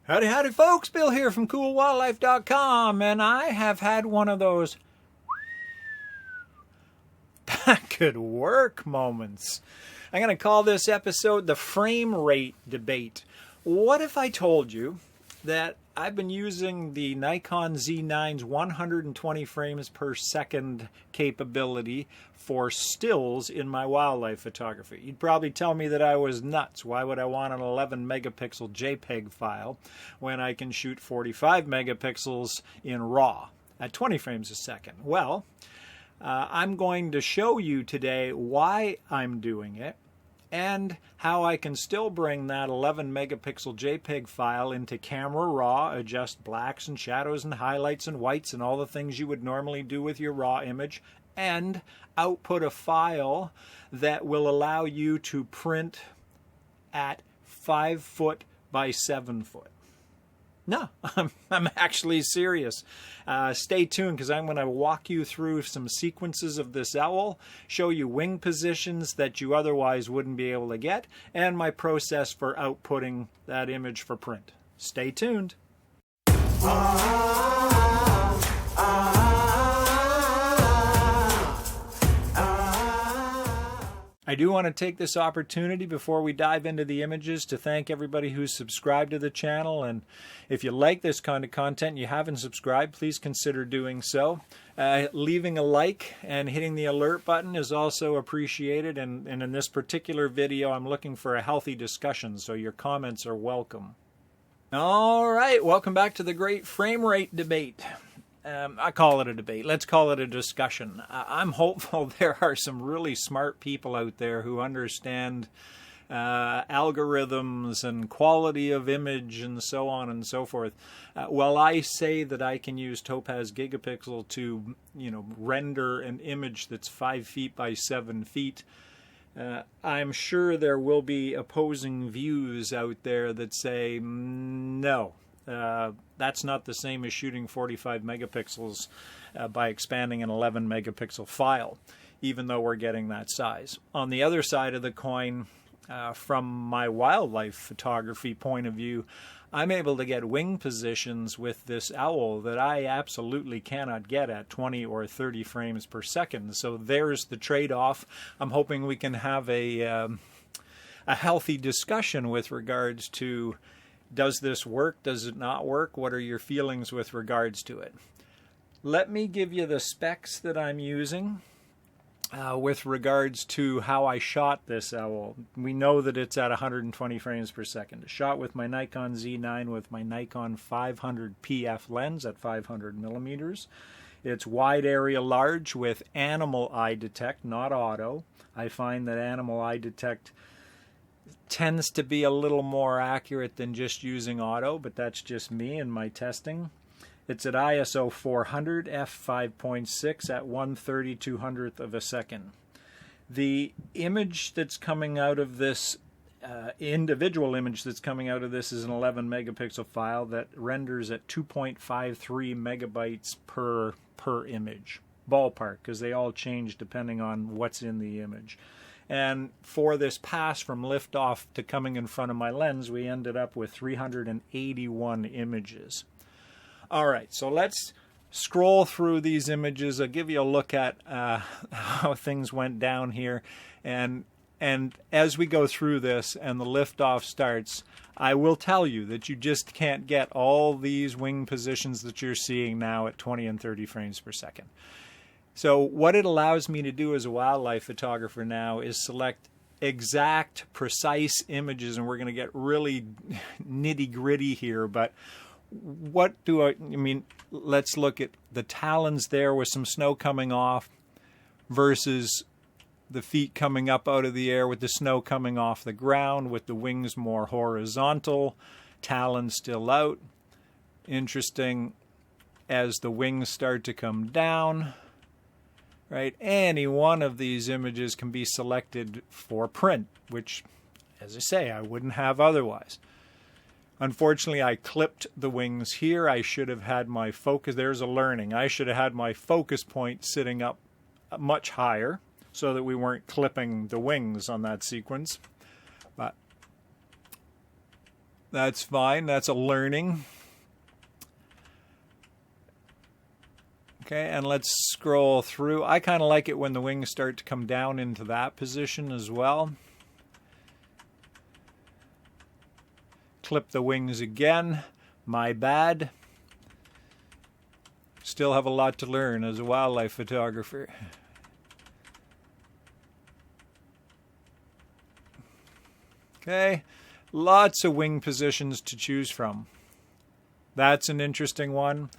Howdy, howdy, folks. Bill here from CoolWildlife.com, and I have had one of those that could work moments. I'm going to call this episode the frame rate debate. What if I told you that I've been using the Nikon Z9's 120 frames per second capability for stills in my wildlife photography? You'd probably tell me that I was nuts. Why would I want an 11 megapixel JPEG file when I can shoot 45 megapixels in RAW at 20 frames a second? Well, I'm going to show you today why I'm doing it and how I can still bring that 11 megapixel JPEG file into Camera RAW, adjust blacks and shadows and highlights and whites and all the things you would normally do with your RAW image, and output a file that will allow you to print at 5 foot by 7 foot. No, I'm actually serious. Stay tuned, because I'm going to walk you through some sequences of this owl, show you wing positions that you otherwise wouldn't be able to get, and my process for outputting that image for print. Stay tuned. I do want to take this opportunity before we dive into the images to thank everybody who's subscribed to the channel. And if you like this kind of content and you haven't subscribed, please consider doing so. Leaving a like and hitting the alert button is also appreciated. And in this particular video, I'm looking for a healthy discussion, so your comments are welcome. All right, welcome back to the great frame rate debate. I call it a debate. Let's call it a discussion. I'm hopeful there are some really smart people out there who understand algorithms and quality of image and so on and so forth. While I say that I can use Topaz Gigapixel to, render an image that's 5 feet by 7 feet, I'm sure there will be opposing views out there that say no. That's not the same as shooting 45 megapixels by expanding an 11 megapixel file, even though we're getting that size. On the other side of the coin, from my wildlife photography point of view, I'm able to get wing positions with this owl that I absolutely cannot get at 20 or 30 frames per second. So there's the trade-off. I'm hoping we can have a healthy discussion with regards to, does this work? Does it not work? What are your feelings with regards to it? Let me give you the specs that I'm using with regards to how I shot this owl. We know that it's at 120 frames per second. It's shot with my Nikon Z9 with my Nikon 500 PF lens at 500 millimeters. It's wide area large with animal eye detect, not auto. I find that animal eye detect tends to be a little more accurate than just using auto, but that's just me and my testing. It's at ISO 400 f5.6 at 1/3200th of a second. The image that's coming out of this, individual image that's coming out of this, is an 11 megapixel file that renders at 2.53 megabytes per image. Ballpark, because they all change depending on what's in the image. And for this pass from liftoff to coming in front of my lens, we ended up with 381 images. All right, so let's scroll through these images. I'll give you a look at how things went down here. And as we go through this and the liftoff starts, I will tell you that you just can't get all these wing positions that you're seeing now at 20 and 30 frames per second. So what it allows me to do as a wildlife photographer now is select exact, precise images, and we're going to get really nitty-gritty here, but what do I mean, let's look at the talons there with some snow coming off versus the feet coming up out of the air with the snow coming off the ground, with the wings more horizontal, talons still out. Interesting as the wings start to come down. Right, any one of these images can be selected for print, which, as I say, I wouldn't have otherwise. Unfortunately, I clipped the wings here. I should have had my focus. There's a learning. I should have had my focus point sitting up much higher so that we weren't clipping the wings on that sequence. But That's fine. That's a learning. Okay, and let's scroll through. I kind of like it when the wings start to come down into that position as well. Clip the wings again. My bad. Still have a lot to learn as a wildlife photographer. Okay, lots of wing positions to choose from. That's an interesting one.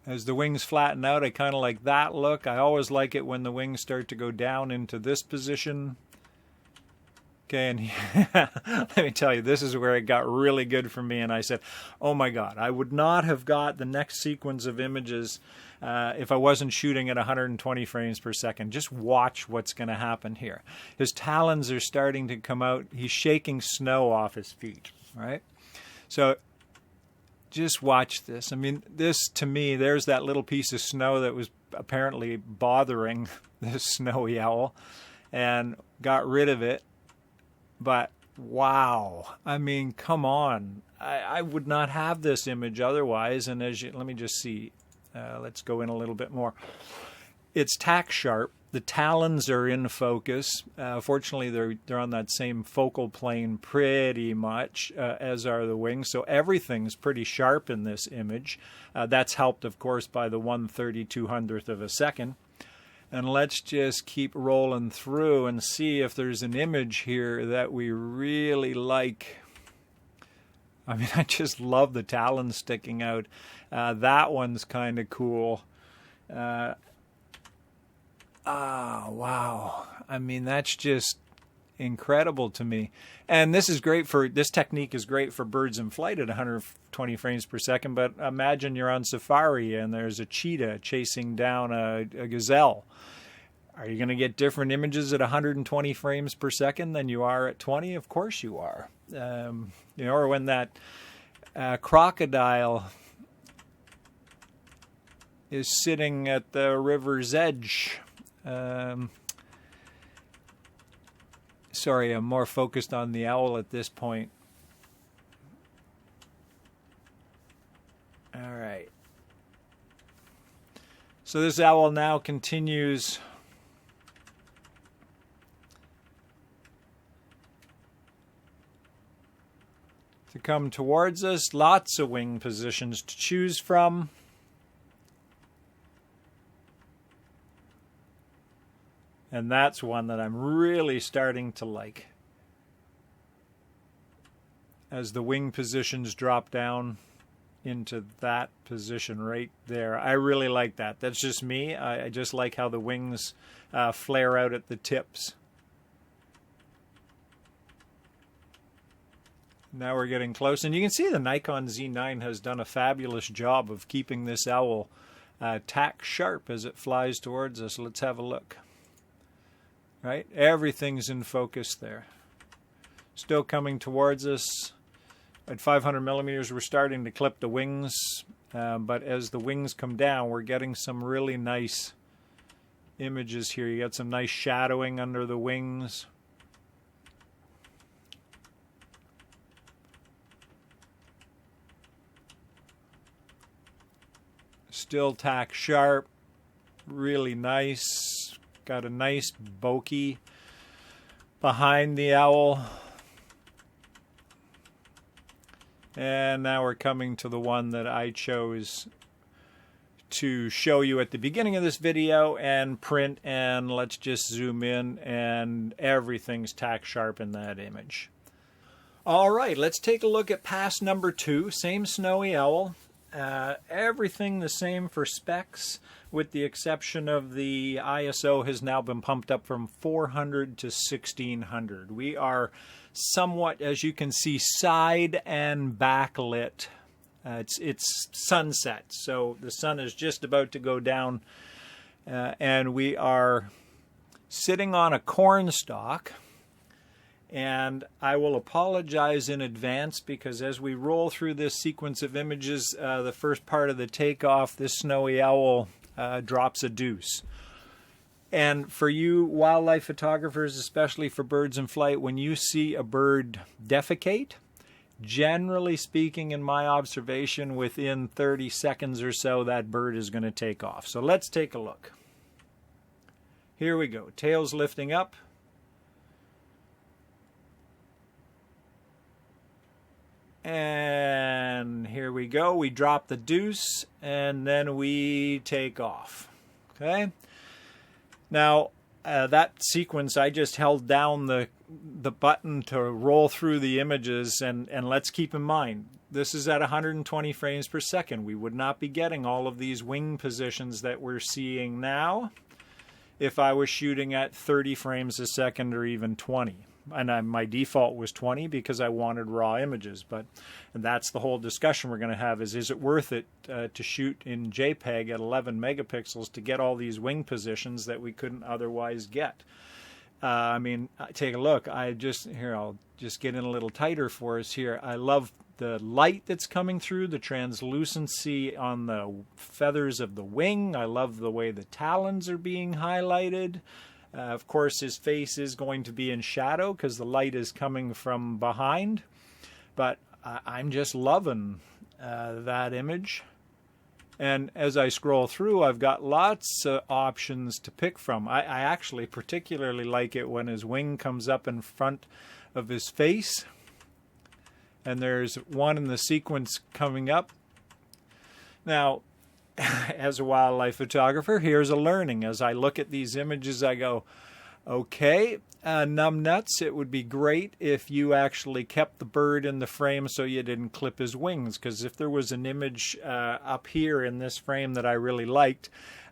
As the wings flatten out, I kind of like that look. I always like it when the wings start to go down into this position. Okay, and let me tell you, this is where it got really good for me, and I said, oh my God, I would not have got the next sequence of images if I wasn't shooting at 120 frames per second. Just watch what's going to happen here. His talons are starting to come out. He's shaking snow off his feet, right? So just watch this. I mean, this, to me, there's that little piece of snow that was apparently bothering this snowy owl, and got rid of it. But wow, I mean, come on. I would not have this image otherwise. And as you, let me just see. Let's go in a little bit more. It's tack sharp. The talons are in focus. Fortunately, they're on that same focal plane pretty much as are the wings. So everything's pretty sharp in this image. That's helped, of course, by the 1/3200th of a second. And let's just keep rolling through and see if there's an image here that we really like. I mean, I just love the talons sticking out. That one's kind of cool. Wow. I mean, that's just incredible to me. And this is great for, this technique is great for birds in flight at 120 frames per second. But imagine you're on safari and there's a cheetah chasing down a gazelle. Are you going to get different images at 120 frames per second than you are at 20? Of course you are. You know, or when that crocodile is sitting at the river's edge. Sorry, I'm more focused on the owl at this point. All right. So this owl now continues to come towards us. Lots of wing positions to choose from. And that's one that I'm really starting to like. As the wing positions drop down into that position right there. I really like that. That's just me. I just like how the wings flare out at the tips. Now we're getting close. And you can see the Nikon Z9 has done a fabulous job of keeping this owl tack sharp as it flies towards us. Let's have a look. Right? Everything's in focus there. Still coming towards us. At 500 millimeters, we're starting to clip the wings. But as the wings come down, we're getting some really nice images here. You got some nice shadowing under the wings. Still tack sharp. Really nice. Got a nice bokeh behind the owl. And now we're coming to the one that I chose to show you at the beginning of this video and print, and let's just zoom in, and everything's tack sharp in that image. All right, let's take a look at pass number 2. Same snowy owl. Everything the same for specs, with the exception of the ISO has now been pumped up from 400 to 1600. We are somewhat, as you can see, side and backlit. It's sunset, so the sun is just about to go down, and we are sitting on a corn stalk. And I will apologize in advance because as we roll through this sequence of images, the first part of the takeoff, this snowy owl drops a deuce. And for you wildlife photographers, especially for birds in flight, when you see a bird defecate, generally speaking, in my observation, within 30 seconds or so, that bird is going to take off. So let's take a look. Here we go. Tail's lifting up. And here we go. We drop the deuce, and then we take off. Okay? Now, that sequence, I just held down the button to roll through the images, and let's keep in mind, this is at 120 frames per second. We would not be getting all of these wing positions that we're seeing now if I was shooting at 30 frames a second or even 20. And my default was 20 because I wanted raw images. And that's the whole discussion we're going to have is it worth it to shoot in JPEG at 11 megapixels to get all these wing positions that we couldn't otherwise get? I mean, take a look. I'll just get in a little tighter for us here. I love the light that's coming through, the translucency on the feathers of the wing. I love the way the talons are being highlighted. Of course, his face is going to be in shadow because the light is coming from behind. But I'm just loving that image. And as I scroll through, I've got lots of options to pick from. I actually particularly like it when his wing comes up in front of his face. And there's one in the sequence coming up. Now, as a wildlife photographer, here's a learning. As I look at these images, I go, okay, numbnuts, it would be great if you actually kept the bird in the frame so you didn't clip his wings. Because if there was an image up here in this frame that I really liked,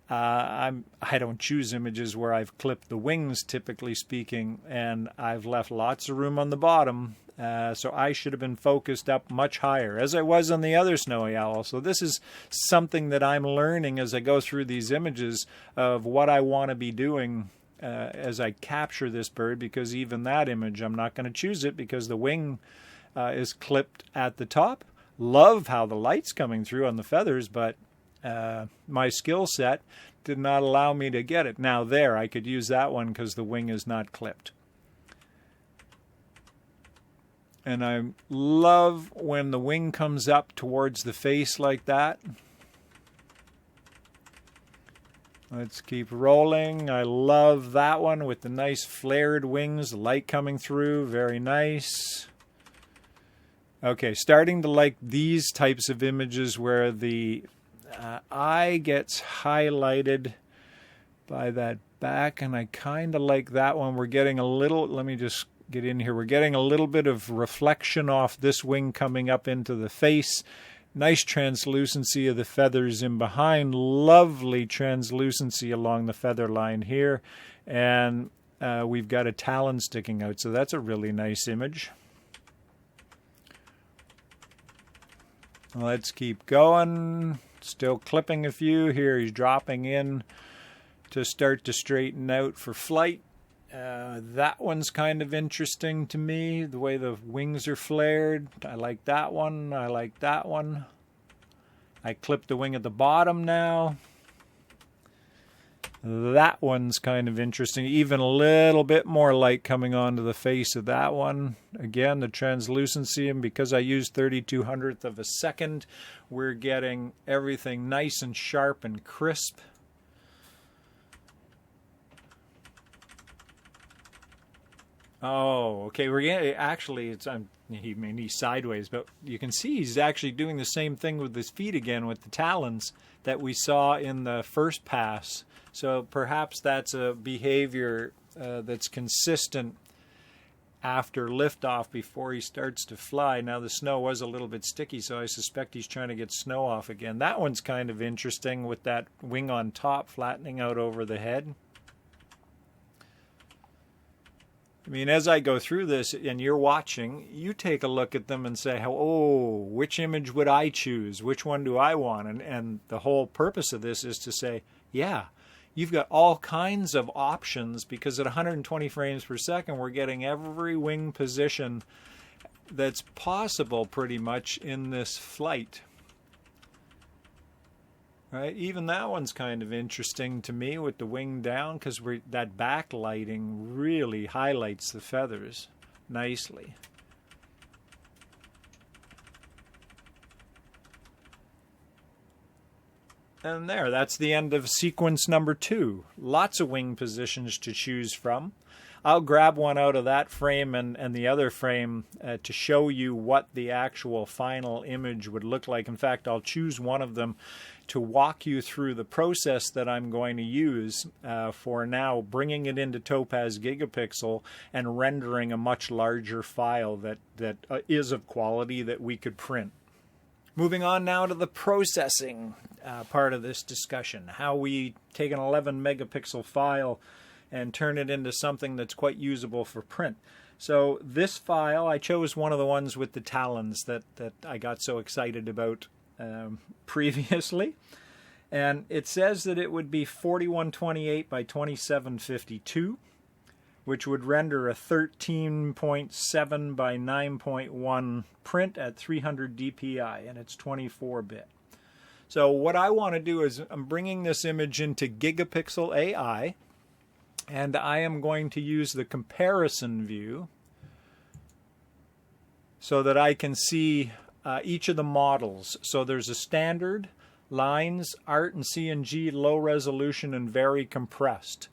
I don't choose images where I've clipped the wings, typically speaking, and I've left lots of room on the bottom. So I should have been focused up much higher, as I was on the other snowy owl. So this is something that I'm learning as I go through these images of what I want to be doing as I capture this bird, because even that image, I'm not going to choose it because the wing is clipped at the top. Love how the light's coming through on the feathers, but my skill set did not allow me to get it. Now there, I could use that one because the wing is not clipped. And I love when the wing comes up towards the face like that. Let's keep rolling. I love that one with the nice flared wings, the light coming through, very nice. Okay, starting to like these types of images where the eye gets highlighted by that back, and I kind of like that one. We're getting a little, let me just get in here. We're getting a little bit of reflection off this wing coming up into the face. Nice translucency of the feathers in behind. Lovely translucency along the feather line here. And we've got a talon sticking out. So that's a really nice image. Let's keep going. Still clipping a few. Here he's dropping in to start to straighten out for flight. That one's kind of interesting to me, the way the wings are flared. I like that one. I like that one. I clipped the wing at the bottom now. That one's kind of interesting. Even a little bit more light coming onto the face of that one. Again, the translucency, and because I used 3200th of a second, we're getting everything nice and sharp and crisp. Oh, okay. We're getting, actually, he's sideways, but you can see he's actually doing the same thing with his feet again with the talons that we saw in the first pass. So perhaps that's a behavior that's consistent after liftoff before he starts to fly. Now the snow was a little bit sticky, so I suspect he's trying to get snow off again. That one's kind of interesting with that wing on top flattening out over the head. I mean, as I go through this and you're watching, you take a look at them and say, oh, which image would I choose? Which one do I want? And the whole purpose of this is to say, yeah, you've got all kinds of options, because at 120 frames per second, we're getting every wing position that's possible pretty much in this flight. Right, even that one's kind of interesting to me with the wing down, because that backlighting really highlights the feathers nicely. And there, that's the end of sequence number 2. Lots of wing positions to choose from. I'll grab one out of that frame and the other frame to show you what the actual final image would look like. In fact, I'll choose one of them to walk you through the process that I'm going to use for now bringing it into Topaz Gigapixel and rendering a much larger file that is of quality that we could print. Moving on now to the processing part of this discussion, how we take an 11 megapixel file and turn it into something that's quite usable for print. So this file, I chose one of the ones with the talons that I got so excited about previously. And it says that it would be 4128 by 2752, which would render a 13.7 by 9.1 print at 300 dpi, and it's 24-bit. So what I want to do is I'm bringing this image into Gigapixel AI, and I am going to use the comparison view so that I can see each of the models. So there's a standard, lines, art and CNG, low resolution, and very compressed.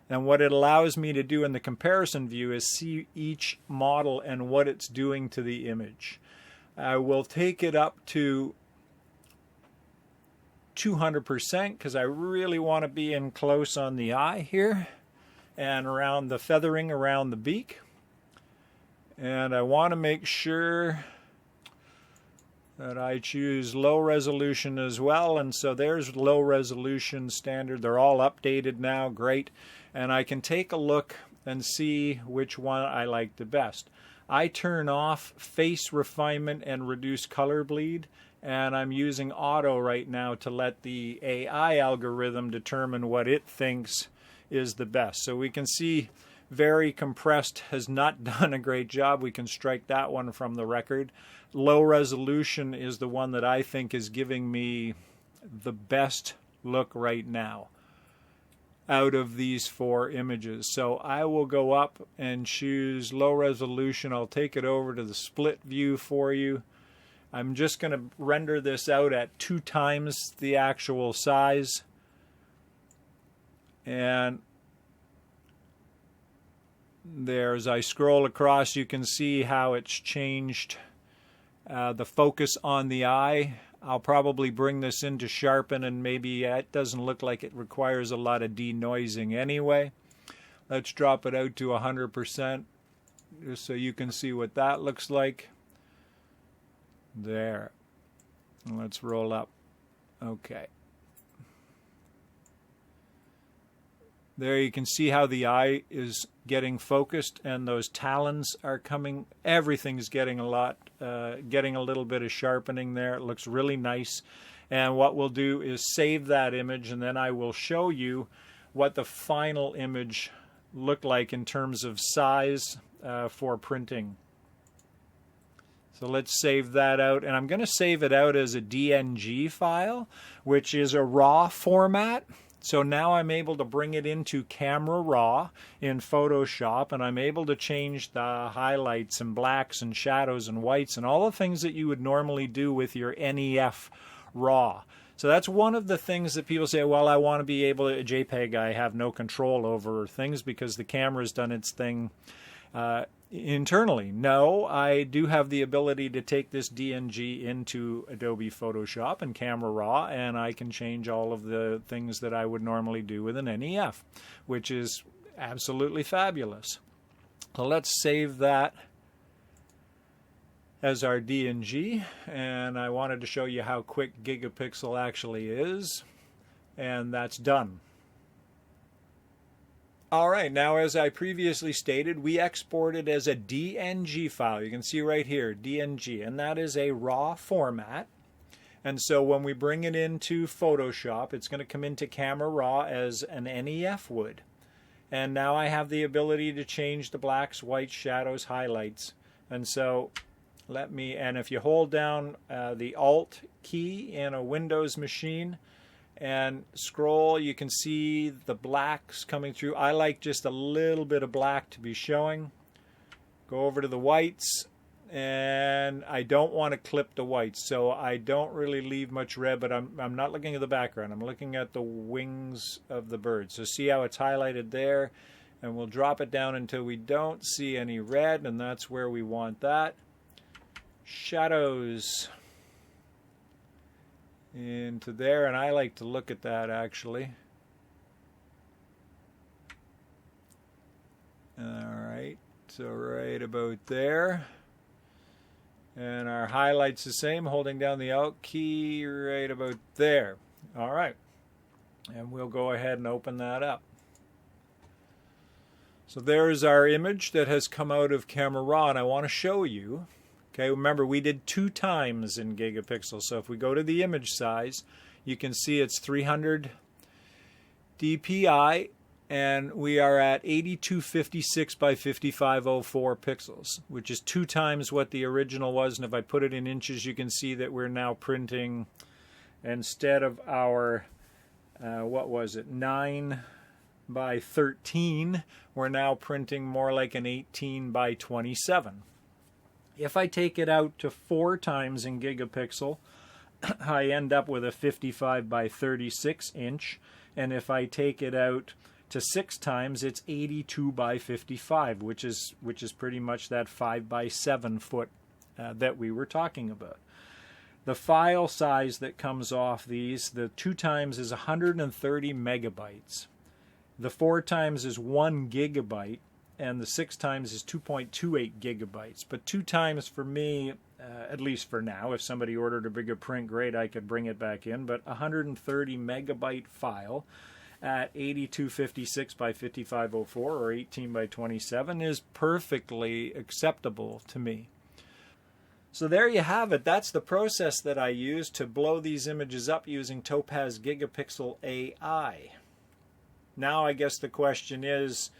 And what it allows me to do in the comparison view is see each model and what it's doing to the image. I will take it up to 200% because I really want to be in close on the eye here and around the feathering around the beak. And I want to make sure that I choose low resolution as well. And so there's low resolution standard. They're all updated now. Great. And I can take a look and see which one I like the best. I turn off face refinement and reduce color bleed, and I'm using auto right now to let the AI algorithm determine what it thinks is the best. So we can see very compressed has not done a great job. We can strike that one from the record. Low resolution is the one that I think is giving me the best look right now out of these 4 images. So I will go up and choose low resolution. I'll take it over to the split view for you. I'm just going to render this out at 2 times the actual size. And there, as I scroll across, you can see how it's changed the focus on the eye. I'll probably bring this in to sharpen, and maybe it doesn't look like it requires a lot of denoising anyway. Let's drop it out to 100% just so you can see what that looks like. There. And let's roll up. Okay. There you can see how the eye is getting focused and those talons are coming. Everything's getting a little bit of sharpening there. It looks really nice. And what we'll do is save that image, and then I will show you what the final image looked like in terms of size for printing. So let's save that out, and I'm going to save it out as a DNG file, which is a RAW format. So now I'm able to bring it into Camera RAW in Photoshop, and I'm able to change the highlights and blacks and shadows and whites and all the things that you would normally do with your NEF RAW. So that's one of the things that people say, well, I want to be able to, JPEG, I have no control over things because the camera's done its thing internally. No, I do have the ability to take this DNG into Adobe Photoshop and Camera RAW, and I can change all of the things that I would normally do with an NEF, which is absolutely fabulous. So let's save that as our DNG, and I wanted to show you how quick Gigapixel actually is, and that's done. Alright, now as I previously stated, we exported as a DNG file. You can see right here, DNG, and that is a RAW format. And so when we bring it into Photoshop, it's going to come into Camera RAW as an NEF would. And now I have the ability to change the blacks, whites, shadows, highlights. And so and if you hold down the Alt key in a Windows machine, and scroll. You can see the blacks coming through. I like just a little bit of black to be showing. Go over to the whites, and I don't want to clip the whites, so I don't really leave much red, but I'm not looking at the background. I'm looking at the wings of the bird. So see how it's highlighted there, and we'll drop it down until we don't see any red, and that's where we want that. Shadows into there, and I like to look at that actually. Alright, so right about there. And our highlight's the same, holding down the Alt key right about there. Alright, and we'll go ahead and open that up. So there's our image that has come out of Camera RAW, and I want to show you. Okay, remember we did 2 times in gigapixels, so if we go to the image size, you can see it's 300 dpi, and we are at 8256 by 5504 pixels, which is 2 times what the original was. And if I put it in inches, you can see that we're now printing, instead of our, what was it, 9 by 13, we're now printing more like an 18 by 27. If I take it out to 4 times in gigapixel, I end up with a 55 by 36 inch. And if I take it out to 6 times, it's 82 by 55, which is pretty much that 5 by 7 foot that we were talking about. The file size that comes off these, the 2 times is 130 megabytes. The 4 times is 1 gigabyte. And the 6 times is 2.28 gigabytes. But 2 times for me, at least for now, if somebody ordered a bigger print, great, I could bring it back in. But 130 megabyte file at 8256 by 5504 or 18 by 27 is perfectly acceptable to me. So there you have it. That's the process that I use to blow these images up using Topaz Gigapixel AI. Now I guess the question is,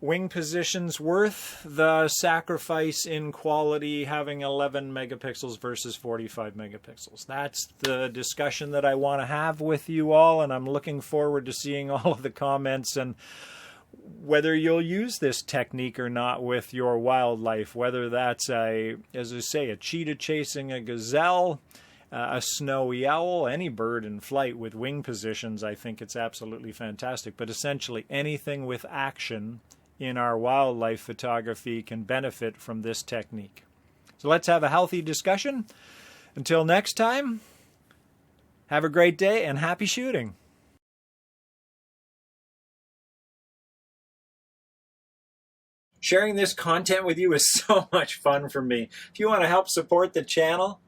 wing positions worth the sacrifice in quality, having 11 megapixels versus 45 megapixels? That's the discussion that I want to have with you all, and I'm looking forward to seeing all of the comments and whether you'll use this technique or not with your wildlife, whether that's as I say, a cheetah chasing a gazelle, a snowy owl, any bird in flight with wing positions. I think it's absolutely fantastic. But essentially anything with action in our wildlife photography can benefit from this technique. So let's have a healthy discussion. Until next time, have a great day and happy shooting. Sharing this content with you is so much fun for me. If you want to help support the channel,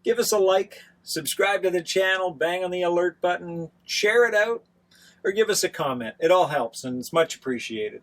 give us a like, subscribe to the channel, bang on the alert button, share it out, or give us a comment. It all helps and it's much appreciated.